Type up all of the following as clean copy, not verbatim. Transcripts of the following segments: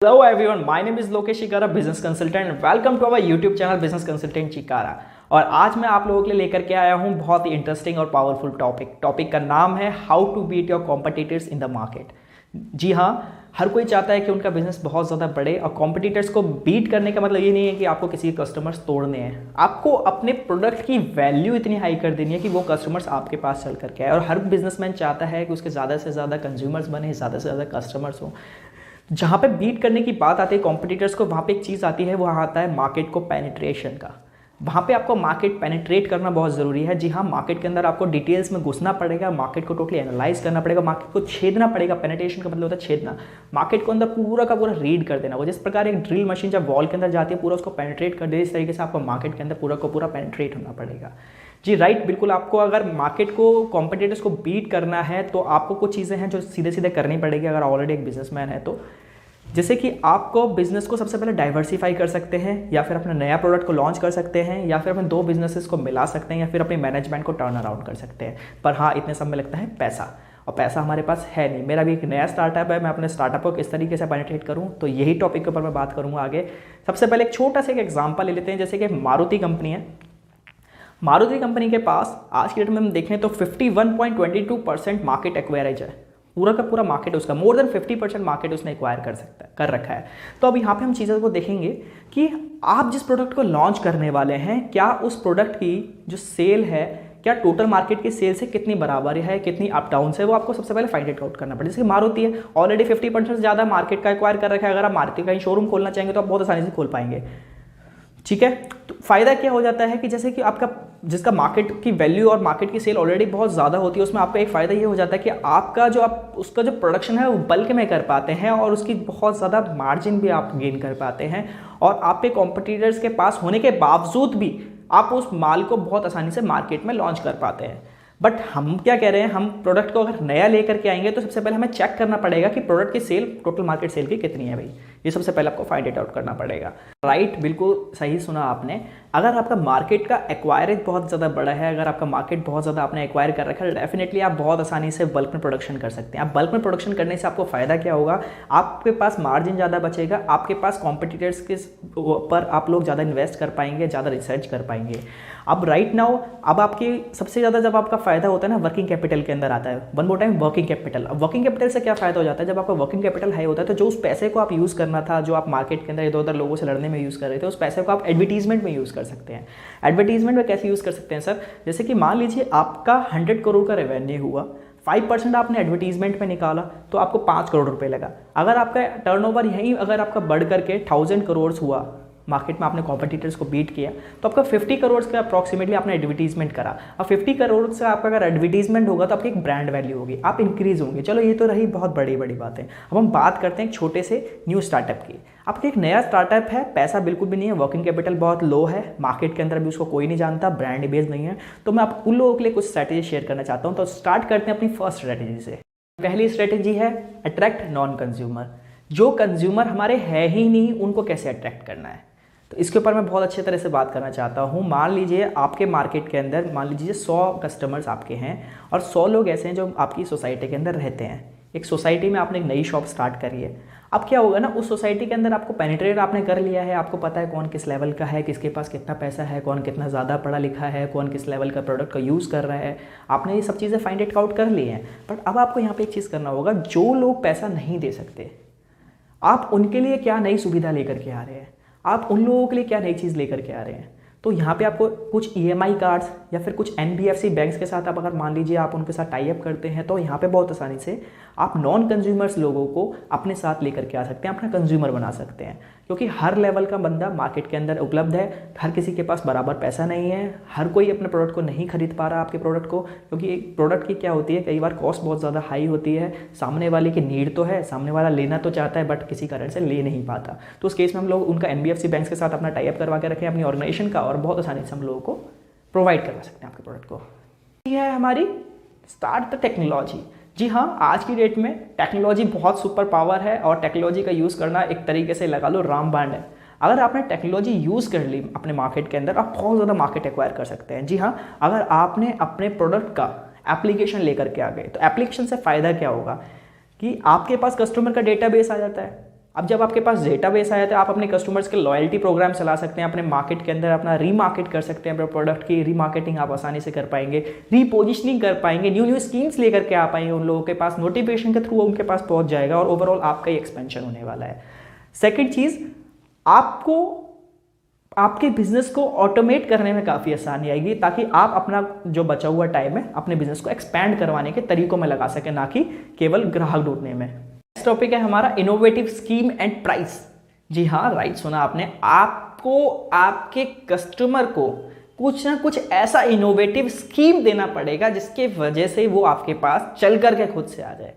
Hello everyone, my name is Lokesh Chikara, business consultant and welcome to our YouTube channel business consultant Chikara। और आज मैं आप लोगों के लिए लेकर के आया हूँ बहुत ही इंटरेस्टिंग और पावरफुल टॉपिक का नाम है how to beat your competitors in the market. जी हाँ, हर कोई चाहता है कि उनका बिजनेस बहुत ज़्यादा बढ़े और कॉम्पिटिटर्स को बीट करने का मतलब ये नहीं है कि आपको किसी के कस्टमर्स तोड़ने हैं। आपको अपने प्रोडक्ट की वैल्यू इतनी हाई कर देनी है कि वो कस्टमर्स आपके पास चल करके आए। और हर बिजनेसमैन चाहता है कि उसके ज़्यादा से ज़्यादा कंज्यूमर्स बने, ज़्यादा से ज़्यादा कस्टमर्स हों। जहाँ पे बीट करने की बात आती है कॉम्पिटिटर्स को, वहाँ पे एक चीज़ आती है, वहाँ आता है मार्केट को पेनिट्रेशन का। वहाँ पे आपको मार्केट पेनिट्रेट करना बहुत ज़रूरी है। जी हाँ, मार्केट के अंदर आपको डिटेल्स में घुसना पड़ेगा, मार्केट को टोटली एनालाइज करना पड़ेगा, मार्केट को छेदना पड़ेगा। पेनिट्रेशन का मतलब होता है छेदना, मार्केट को अंदर पूरा का पूरा रीड कर देना। वो जिस प्रकार एक ड्रिल मशीन जब वॉल के अंदर जाती है पूरा उसको पेनिट्रेट कर दे, इस तरीके से आपको मार्केट के अंदर पूरा का पूरा पेनिट्रेट होना पड़ेगा। जी राइट, बिल्कुल। आपको अगर मार्केट को, कॉम्पिटिटर्स को बीट करना है तो आपको कुछ चीज़ें हैं जो सीधे सीधे करनी पड़ेगी अगर ऑलरेडी एक बिजनेसमैन है तो। जैसे कि आपको बिजनेस को सबसे पहले डाइवर्सिफाई कर सकते हैं, या फिर अपना नया प्रोडक्ट को लॉन्च कर सकते हैं, या फिर अपने दो बिजनेसेस को मिला सकते हैं, या फिर अपने मैनेजमेंट को टर्न अराउंड कर सकते हैं। पर हाँ, इतने सब में लगता है पैसा, और पैसा हमारे पास है नहीं। मेरा भी एक नया स्टार्टअप है, मैं अपने स्टार्टअप को किस तरीके से पेनिट्रेट करूँ, तो यही टॉपिक के ऊपर मैं बात करूँगा आगे। सबसे पहले एक छोटा सा एक एग्जाम्पल ले लेते हैं। जैसे कि मारुति कंपनी है, मारुति कंपनी के पास आज की डेट में हम देखें तो 51.22% मार्केट एक्वायरेज है। पूरा का पूरा मार्केट उसका, मोर देन 50% मार्केट उसने एक्वायर कर रखा है। तो अब यहाँ पे हम चीज़ों को देखेंगे कि आप जिस प्रोडक्ट को लॉन्च करने वाले हैं, क्या उस प्रोडक्ट की जो सेल है, क्या टोटल मार्केट की सेल से कितनी बराबर है, कितनी अप डाउन है, वो आपको सबसे पहले फाइंड इट आउट करना पड़ेगा। जैसे मारुति है, ऑलरेडी 50% ज़्यादा मार्केट का एक्वायर कर रखा है। अगर आप मारुति का ही शोरूम खोलना चाहेंगे तो आप बहुत आसानी से खोल पाएंगे। ठीक है, तो फायदा क्या हो जाता है कि जैसे कि आपका जिसका मार्केट की वैल्यू और मार्केट की सेल ऑलरेडी बहुत ज़्यादा होती है, उसमें आपका एक फ़ायदा ये हो जाता है कि आपका जो आप उसका जो प्रोडक्शन है वो बल्क में कर पाते हैं, और उसकी बहुत ज़्यादा मार्जिन भी आप गेन कर पाते हैं। और आपके कॉम्पिटिटर्स के पास होने के बावजूद भी आप उस माल को बहुत आसानी से मार्केट में लॉन्च कर पाते हैं। बट हम क्या कह रहे हैं, हम प्रोडक्ट को अगर नया लेकर के आएंगे तो सबसे पहले हमें चेक करना पड़ेगा कि प्रोडक्ट की सेल टोटल मार्केट सेल की कितनी है भाई। ये सबसे पहले आपको फाइंड इट आउट करना पड़ेगा। राइट, बिल्कुल सही सुना आपने। अगर आपका मार्केट का एक्वायरेज बहुत ज़्यादा बड़ा है, अगर आपका मार्केट बहुत ज़्यादा आपने एक्वायर कर रखा है, डेफिनेटली आप बहुत आसानी से बल्क में प्रोडक्शन कर सकते हैं। आप बल्क में प्रोडक्शन करने से आपको फ़ायदा क्या होगा, आपके पास मार्जिन ज़्यादा बचेगा, आपके पास कॉम्पिटिटर्स के पर आप लोग ज़्यादा इन्वेस्ट कर पाएंगे, ज़्यादा रिसर्च कर पाएंगे। अब राइट नाउ, अब आपकी सबसे ज़्यादा जब आपका फ़ायदा होता है ना, वर्किंग कैपिटल के अंदर आता है। One more time, working capital. अब वर्किंग कैपिटल से क्या फ़ायदा हो जाता है, जब आपका वर्किंग कैपिटल हाई होता है तो जो उस पैसे को आप यूज़ करना था, जो आप मार्केट के अंदर इधर उधर लोगों से लड़ने में यूज़ कर रहे थे, उस पैसे को आप एडवर्टीजमेंट में यूज़ कर सकते हैं। एडवर्टीजमेंट में कैसे यूज़ कर सकते हैं सर, जैसे कि मान लीजिए आपका 100 करोड़ का रेवेन्यू हुआ, 5% आपने एडवर्टीजमेंट में निकाला तो आपको 5 करोड़ रुपए लगा। अगर आपका टर्नओवर यहीं अगर आपका बढ़ करके 1000 करोड़ हुआ, मार्केट में आपने कॉम्पिटिटर्स को बीट किया, तो आपका 50 करोड़ का अप्रॉक्सीमेटली आपने एडवर्टीजमेंट करा। अब 50 करोड़ से आपका अगर एडवर्टीजमेंट होगा तो आपकी एक ब्रांड वैल्यू होगी, आप इंक्रीज होंगे। चलो ये तो रही बहुत बड़ी बड़ी बातें। अब हम बात करते हैं एक छोटे से न्यू स्टार्टअप की। आपका एक नया स्टार्टअप है, पैसा बिल्कुल भी नहीं है, वर्किंग कैपिटल बहुत लो है, मार्केट के अंदर भी उसको कोई नहीं जानता, ब्रांड बेस नहीं है। तो मैं आप उन लोगों के लिए कुछ स्ट्रैटेजी शेयर करना चाहता हूँ। तो स्टार्ट करते हैं अपनी फर्स्ट स्ट्रैटेजी से। पहली स्ट्रैटेजी है अट्रैक्ट नॉन कंज्यूमर। जो कंज्यूमर हमारे है ही नहीं, उनको कैसे अट्रैक्ट करना है, तो इसके ऊपर मैं बहुत अच्छे तरह से बात करना चाहता हूँ। मान लीजिए आपके मार्केट के अंदर, मान लीजिए 100 कस्टमर्स आपके हैं और 100 लोग ऐसे हैं जो आपकी सोसाइटी के अंदर रहते हैं। एक सोसाइटी में आपने एक नई शॉप स्टार्ट करी है। अब क्या होगा ना, उस सोसाइटी के अंदर आपको पेनिट्रेट आपने कर लिया है, आपको पता है कौन किस लेवल का है, किसके पास कितना पैसा है, कौन कितना ज़्यादा पढ़ा लिखा है, कौन किस लेवल का प्रोडक्ट का यूज़ कर रहा है। आपने ये सब चीज़ें फाइंड इट आउट कर ली हैं। बट अब आपको यहाँ पर एक चीज़ करना होगा, जो लोग पैसा नहीं दे सकते, आप उनके लिए क्या नई सुविधा लेकर के आ रहे हैं, आप उन लोगों के लिए क्या नई चीज़ लेकर के आ रहे हैं। तो यहाँ पे आपको कुछ EMI कार्ड्स या फिर कुछ NBFC बैंक्स के साथ आप अगर मान लीजिए आप उनके साथ टाई अप करते हैं, तो यहाँ पे बहुत आसानी से आप नॉन कंज्यूमर्स लोगों को अपने साथ लेकर के आ सकते हैं, अपना कंज्यूमर बना सकते हैं। क्योंकि हर लेवल का बंदा मार्केट के अंदर उपलब्ध है, हर किसी के पास बराबर पैसा नहीं है, हर कोई अपने प्रोडक्ट को नहीं खरीद पा रहा आपके प्रोडक्ट को। क्योंकि एक प्रोडक्ट की क्या होती है, कई बार कॉस्ट बहुत ज़्यादा हाई होती है, सामने वाले की नीड तो है, सामने वाला लेना तो चाहता है बट किसी कारण से ले नहीं पाता। तो उस केस में हम लोग उनका NBFC बैंक्स के साथ अपना टाई अप करवा के रखें अपनी ऑर्गेनाइजेशन का, और बहुत आसानी से हम लोगों को प्रोवाइड करवा सकते हैं आपके प्रोडक्ट को। यह है हमारी स्टार्ट द टेक्नोलॉजी। जी हाँ, आज की डेट में टेक्नोलॉजी बहुत सुपर पावर है, और टेक्नोलॉजी का यूज़ करना एक तरीके से लगा लो रामबाण है। अगर आपने टेक्नोलॉजी यूज़ कर ली अपने मार्केट के अंदर, आप बहुत ज़्यादा मार्केट एक्वायर कर सकते हैं। जी हाँ, अगर आपने अपने प्रोडक्ट का एप्लीकेशन लेकर के आ गए, तो एप्लीकेशन से फ़ायदा क्या होगा कि आपके पास कस्टमर का डेटाबेस आ जाता है, अब जब आपके पास डेटाबेस आया तो आप अपने कस्टमर्स के लॉयल्टी प्रोग्राम चला सकते हैं, अपने मार्केट के अंदर अपना रीमार्केट कर सकते हैं, अपने प्रोडक्ट की रीमार्केटिंग आप आसानी से कर पाएंगे, रीपोजिशनिंग कर पाएंगे, न्यू न्यू स्कीम्स लेकर के आ पाएंगे उन लोगों के पास, नोटिफिकेशन के थ्रू उनके पास पहुंच जाएगा और ओवरऑल आपका ही एक्सपेंशन होने वाला है। सेकेंड चीज़, आपको आपके बिजनेस को ऑटोमेट करने में काफ़ी आसानी आएगी ताकि आप अपना जो बचा हुआ टाइम है अपने बिजनेस को एक्सपैंड करवाने के तरीकों में लगा सकें, ना कि केवल ग्राहक ढूंढने में। नेक्स्ट टॉपिक है हमारा इनोवेटिव स्कीम एंड प्राइस। जी हाँ, राइट सुना आपने। आपको आपके कस्टमर को कुछ ना कुछ ऐसा इनोवेटिव स्कीम देना पड़ेगा जिसके वजह से वो आपके पास चल करके खुद से आ जाए।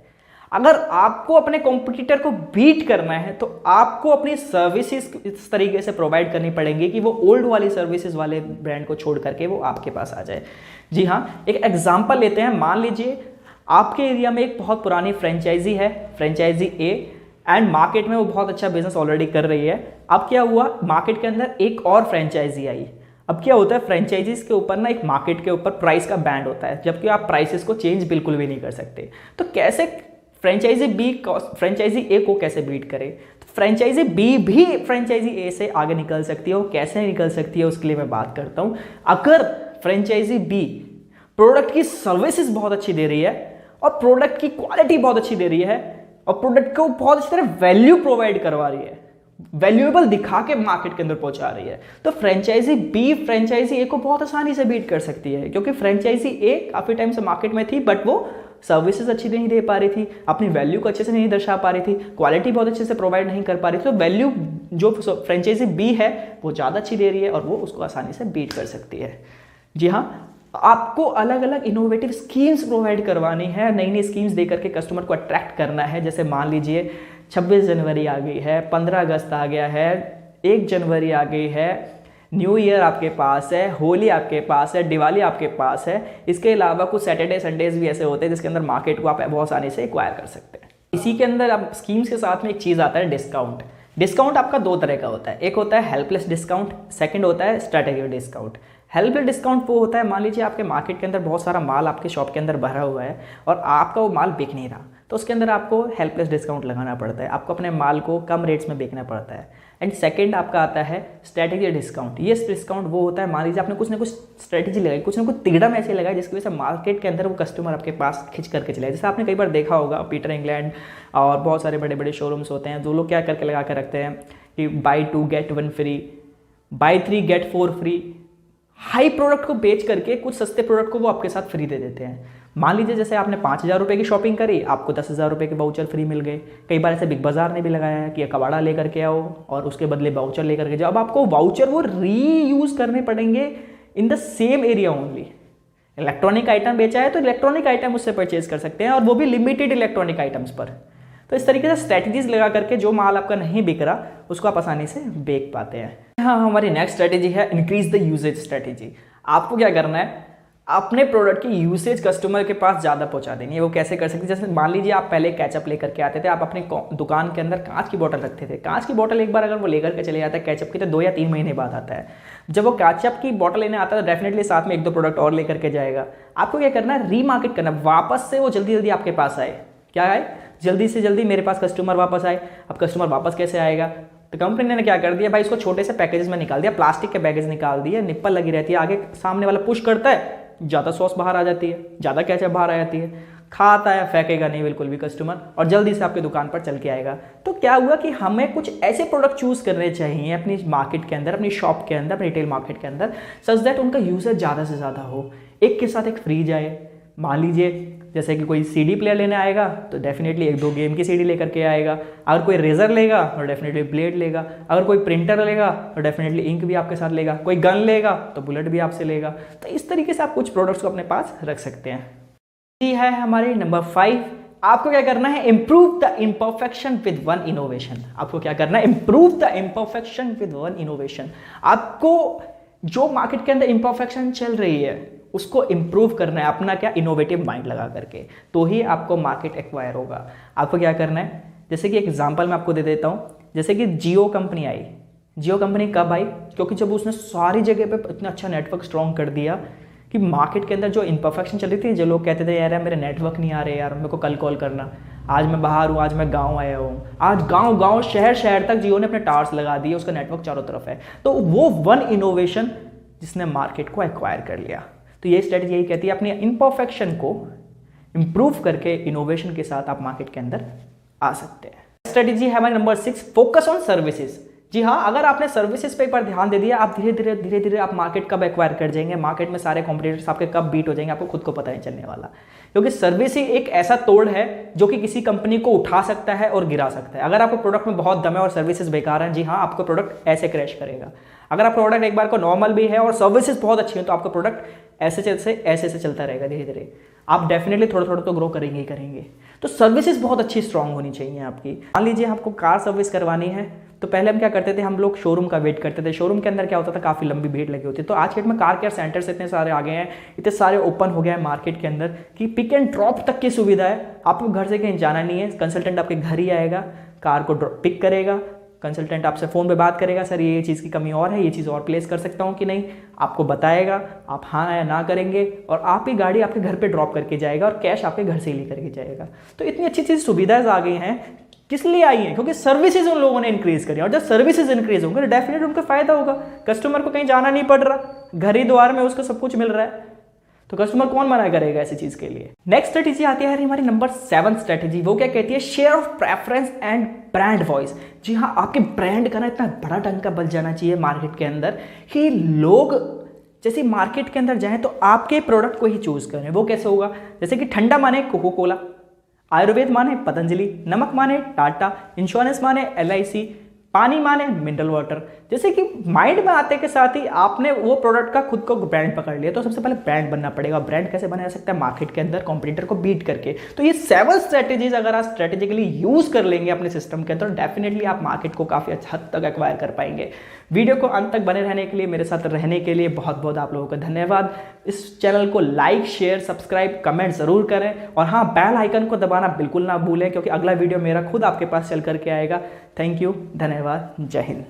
अगर आपको अपने कॉम्पिटिटर को बीट करना है तो आपको अपनी सर्विसेज इस तरीके से प्रोवाइड करनी पड़ेंगी कि वो ओल्ड वाली सर्विसेज वाले ब्रांड को छोड़ करके वो आपके पास आ जाए। जी हाँ, एक एग्जांपल लेते हैं। मान लीजिए आपके एरिया में एक बहुत पुरानी फ्रेंचाइजी है, फ्रेंचाइजी ए, एंड मार्केट में वो बहुत अच्छा बिजनेस ऑलरेडी कर रही है। अब क्या हुआ, मार्केट के अंदर एक और फ्रेंचाइजी आई। अब क्या होता है, फ्रेंचाइजीज के ऊपर ना एक मार्केट के ऊपर प्राइस का बैंड होता है, जबकि आप प्राइसेस को चेंज बिल्कुल भी नहीं कर सकते। तो कैसे फ्रेंचाइजी ए को कैसे बीट करे, तो फ्रेंचाइजी बी भी फ्रेंचाइजी ए से आगे निकल सकती है। वो कैसे निकल सकती है उसके लिए मैं बात करता हूं। अगर फ्रेंचाइजी बी प्रोडक्ट की सर्विसेज बहुत अच्छी दे रही है और प्रोडक्ट की क्वालिटी बहुत अच्छी दे रही है और प्रोडक्ट को बहुत अच्छी तरह वैल्यू प्रोवाइड करवा रही है, वैल्यूएबल दिखा के मार्केट के अंदर पहुंचा रही है, तो फ्रेंचाइजी बी फ्रेंचाइजी ए को बहुत आसानी से बीट कर सकती है। क्योंकि फ्रेंचाइजी ए काफी टाइम से मार्केट में थी बट वो सर्विसेज अच्छी नहीं दे पा रही थी, अपनी वैल्यू को अच्छे से नहीं दर्शा पा रही थी, क्वालिटी बहुत अच्छे से प्रोवाइड नहीं कर पा रही थी। तो वैल्यू जो फ्रेंचाइजी बी है वो ज़्यादा अच्छी दे रही है और वो उसको आसानी से बीट कर सकती है। जी हाँ, आपको अलग अलग इनोवेटिव स्कीम्स प्रोवाइड करवानी है, नई नई स्कीम्स देकर के कस्टमर को अट्रैक्ट करना है। जैसे मान लीजिए 26 जनवरी आ गई है, 15 अगस्त आ गया है, 1 जनवरी आ गई है, न्यू ईयर आपके पास है, होली आपके पास है, दिवाली आपके पास है। इसके अलावा कुछ सैटरडे संडेज भी ऐसे होते हैं जिसके अंदर मार्केट को आप बहुत आसानी से एक्वायर कर सकते हैं। इसी के अंदर आप स्कीम्स के साथ में एक चीज़ आता है डिस्काउंट। डिस्काउंट आपका 2 तरह का होता है, एक होता है हेल्पलेस डिस्काउंट, सेकंड होता है स्ट्रैटेजिक डिस्काउंट। हेल्पलेस डिस्काउंट वो होता है, मान लीजिए आपके मार्केट के अंदर बहुत सारा माल आपके शॉप के अंदर भरा हुआ है और आपका वो माल बिक नहीं रहा, तो उसके अंदर आपको हेल्पलेस डिस्काउंट लगाना पड़ता है, आपको अपने माल को कम रेट्स में बेचना पड़ता है। एंड सेकंड आपका आता है स्ट्रैटेजिक डिस्काउंट। ये डिस्काउंट वो होता है, मान लीजिए आपने कुछ ना कुछ स्ट्रैटेजी लगाई, कुछ ना कुछ तिगड़म ऐसे लगाया जिसकी वजह से मार्केट के अंदर वो कस्टमर आपके पास खिंच करके चले। जैसे आपने कई बार देखा होगा पीटर इंग्लैंड और बहुत सारे बड़े बड़े शोरूम्स होते हैं, जो लोग क्या करके लगा कर रखते हैं कि buy 2 get 1 free, buy 3 get 4 free. High product को बेच करके कुछ सस्ते प्रोडक्ट को वो आपके साथ फ्री दे देते हैं। मान लीजिए जैसे आपने 5,000 रुपये की शॉपिंग करी, आपको 10,000 रुपये के वाउचर फ्री मिल गए। कई बार ऐसे बिग बाजार ने भी लगाया है कि कबाड़ा लेकर के आओ और उसके बदले वाउचर लेकर के जाओ। अब आपको वाउचर वो रीयूज करने पड़ेंगे in the same area only. Electronic item बेचा है तो इलेक्ट्रॉनिक आइटम उससे परचेज कर सकते हैं और वो भी लिमिटेड इलेक्ट्रॉनिक आइटम्स पर। तो इस तरीके से स्ट्रैटेजीज लगा करके जो माल आपका नहीं बिक रहा उसको आप आसानी से बेच पाते हैं। हाँ, हमारी नेक्स्ट स्ट्रैटेजी है इंक्रीज द यूजेज स्ट्रैटेजी। आपको क्या करना है, अपने प्रोडक्ट की यूसेज कस्टमर के पास ज़्यादा पहुंचा देनी है। वो कैसे कर सकते हैं, जैसे मान लीजिए आप पहले केचप लेकर के आते थे, आप अपने दुकान के अंदर कांच की बोतल रखते थे। कांच की बोतल एक बार अगर वो लेकर के चले जाता है केचप की, तो 2 या 3 महीने बाद आता है। जब वो केचप की बोतल लेने आता है तो डेफिनेटली साथ में 1-2 प्रोडक्ट और लेकर के जाएगा। आपको क्या करना है, रीमार्केट करना, वापस से वो जल्दी जल्दी आपके पास आए। क्या आए, जल्दी से जल्दी मेरे पास कस्टमर वापस आए। अब कस्टमर वापस कैसे आएगा, तो कंपनी ने क्या कर दिया भाई, इसको छोटे से पैकेजेस में निकाल दिया, प्लास्टिक के पैकेज निकाल दिए, निप्पल लगी रहती है, आगे सामने वाला पुश करता है, ज़्यादा सॉस बाहर आ जाती है, ज़्यादा केचप बाहर आ जाती है, खाता है फेंकेगा नहीं बिल्कुल भी कस्टमर और जल्दी से आपकी दुकान पर चल के आएगा। तो क्या हुआ कि हमें कुछ ऐसे प्रोडक्ट चूज करने चाहिए अपनी मार्केट के अंदर, अपनी शॉप के अंदर, रिटेल मार्केट के अंदर, सच दैट उनका यूजर ज़्यादा से ज़्यादा हो, एक के साथ एक फ्री जाए। मान लीजिए जैसे कि कोई सीडी प्लेयर लेने आएगा तो डेफिनेटली 1-2 गेम की सीडी लेकर के आएगा। अगर कोई रेजर लेगा तो डेफिनेटली ब्लेड लेगा। अगर कोई प्रिंटर लेगा तो डेफिनेटली इंक भी आपके साथ लेगा। कोई गन लेगा तो बुलेट भी आपसे लेगा। तो इस तरीके से आप कुछ प्रोडक्ट्स को अपने पास रख सकते हैं। ये है हमारी नंबर 5। आपको क्या करना है, improve the imperfection with 1 innovation. आपको क्या करना है, improve the imperfection with 1 innovation. आपको जो मार्केट के अंदर इम्परफेक्शन चल रही है उसको इंप्रूव करना है, अपना क्या इनोवेटिव माइंड लगा करके, तो ही आपको मार्केट एक्वायर होगा। आपको क्या करना है, जैसे कि एग्जांपल मैं आपको दे देता हूँ। जैसे कि जियो कंपनी आई। जियो कंपनी कब आई, क्योंकि जब उसने सारी जगह पे इतना अच्छा नेटवर्क स्ट्रॉन्ग कर दिया कि मार्केट के अंदर जो इम्परफेक्शन चल रही थी, जो लोग कहते थे यार मेरे नेटवर्क नहीं आ रहे यार, मेरे को कल कॉल करना, आज मैं बाहर हूँ, आज मैं गांव आया हूँ, आज गांव गांव शहर शहर तक जियो ने अपने टावर्स लगा दिए, उसका नेटवर्क चारों तरफ है। तो वो वन इनोवेशन जिसने मार्केट को एक्वायर कर लिया। तो ये स्ट्रेटजी यही कहती है अपनी इम्परफेक्शन को इंप्रूव करके इनोवेशन के साथ आप मार्केट के अंदर आ सकते हैं। स्ट्रेटजी है हमारी नंबर 6, फोकस ऑन सर्विसेज। जी हाँ, अगर आपने सर्विसेज पे एक बार ध्यान दे दिया, आप धीरे धीरे आप मार्केट कब एक्वायर कर जाएंगे, मार्केट में सारे कॉम्पिटिटर्स आपके कब बीट हो जाएंगे, आपको खुद को पता नहीं चलने वाला। क्योंकि सर्विस ही एक ऐसा तोड़ है जो कि किसी कंपनी को उठा सकता है और गिरा सकता है। अगर आपको प्रोडक्ट में बहुत दम है और सर्विसेज बेकार है, जी हाँ, आपका प्रोडक्ट ऐसे क्रैश करेगा। अगर आप प्रोडक्ट एक बार को नॉर्मल भी है और सर्विसेज बहुत अच्छी है, तो आपका प्रोडक्ट ऐसे चलता रहेगा धीरे धीरे। आप डेफिनेटली थोड़ा थोड़ा तो ग्रो करेंगे ही करेंगे। तो सर्विसेज बहुत अच्छी स्ट्रांग होनी चाहिए आपकी। मान लीजिए आपको कार सर्विस करवानी है, तो पहले हम क्या करते थे, हम लोग शोरूम का वेट करते थे। शोरूम के अंदर क्या होता था, काफ़ी लंबी भीड़ लगी होती है। तो आज के डेट में कार केयर सेंटर्स इतने सारे आ गए हैं, इतने सारे ओपन हो गए हैं मार्केट के अंदर कि पिक एंड ड्रॉप तक की सुविधा है। आपको घर से कहीं जाना नहीं है, कंसल्टेंट आपके घर ही आएगा, कार को पिक करेगा, कंसल्टेंट आपसे फ़ोन पे बात करेगा, सर ये चीज़ की कमी और है, ये चीज़ और प्लेस कर सकता हूँ कि नहीं, आपको बताएगा, आप हाँ या ना करेंगे और आप ही गाड़ी आपके घर पे ड्रॉप करके जाएगा और कैश आपके घर से ही लेकर के जाएगा। तो इतनी अच्छी अच्छी सुविधाएं आ गई हैं, किस लिए आई हैं, क्योंकि सर्विसेज उन लोगों ने इंक्रीज करी। और जब सर्विसेज इंक्रीज होंगे तो डेफिनेटली उनका फायदा होगा। कस्टमर को कहीं जाना नहीं पड़ रहा, घर ही द्वार में उसको सब कुछ मिल रहा है, तो कस्टमर कौन मना करेगा ऐसी चीज के लिए। नेक्स्ट स्ट्रेटेजी आती है हमारी नंबर 7 स्ट्रेटेजी। वो क्या कहती है, share of preference and brand voice. जी हाँ, आपके ब्रांड का ना इतना बड़ा डंका बज जाना चाहिए मार्केट के अंदर कि लोग जैसे मार्केट के अंदर जाएं तो आपके प्रोडक्ट को ही चूज करें। वो कैसे होगा, जैसे कि ठंडा माने कोको कोला, आयुर्वेद माने पतंजलि, नमक माने टाटा, इंश्योरेंस माने LIC, पानी माने मिनरल वाटर। जैसे कि माइंड में आते के साथ ही आपने वो प्रोडक्ट का खुद को ब्रांड पकड़ लिया, तो सबसे पहले ब्रांड बनना पड़ेगा। ब्रांड कैसे बना जा सकता है, मार्केट के अंदर कॉम्पिटिटर को बीट करके। तो ये 7 स्ट्रेटेजीज अगर आप स्ट्रेटेजिकली यूज कर लेंगे अपने सिस्टम के अंदर, तो डेफिनेटली आप मार्केट को काफी अच्छा हद तक एक्वायर कर पाएंगे। वीडियो को अंत तक बने रहने के लिए, मेरे साथ रहने के लिए बहुत बहुत आप लोगों का धन्यवाद। इस चैनल को लाइक, शेयर, सब्सक्राइब, कमेंट जरूर करें और हाँ, बेल आइकन को दबाना बिल्कुल ना भूलें, क्योंकि अगला वीडियो मेरा खुद आपके पास चल करके आएगा। थैंक यू, धन्यवाद, जय हिंद।